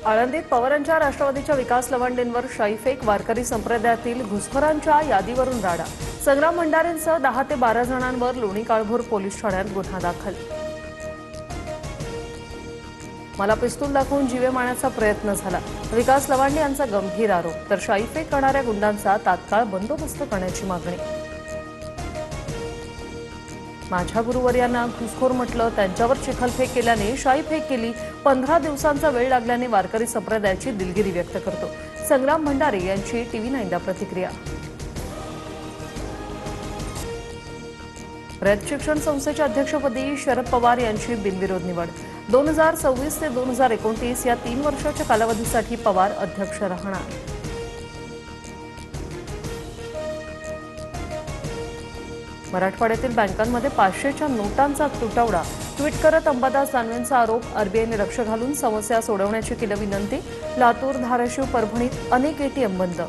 आळंदीत पवारांच्या राष्ट्रवादीच्या विकास लवांडेंवर शाईफेक, वारकरी संप्रदायातील घुसखोरांच्या यादीवरून राडा। संग्राम भंडारेंसह 10 ते 12 जणांवर लोणी काळभोर पोलीस ठाण्यात गुन्हा दाखल। मला पिस्तूल दाखवून जीवे मारण्याचा प्रयत्न झाला, विकास लवांडे यांचा गंभीर आरोप। तर शाईफेक करणाऱ्या गुंडांचा तात्काळ बंदोबस्त करण्याची मागणी। माझ्या गुरुवर्यांना घुसखोर म्हटलं, त्यांच्यावर चिखलफेक केल्याने शाईफेक केली। 15 दिवसांचा वेळ लागल्याने वारकरी संप्रदायाची दिलगिरी व्यक्त करतो। संग्राम भंडारे यांची TV9 ला प्रतिक्रिया। रयत शिक्षण संस्थेच्या अध्यक्षपदी शरद पवार यांची बिनविरोध निवड। 2026 ते 2029 या 3 वर्षाच्या कालावधीसाठी पवार अध्यक्ष राहणार। मराठवाड्यातील बँकांमध्ये 500च्या नोटांचा तुटवडा। ट्विट करत अंबादास दानवेंचा आरोप। आरबीआयने लक्ष घालून समस्या सोडवण्याची केली विनंती। लातूर, धाराशिव, परभणीत अनेक ATM बंद।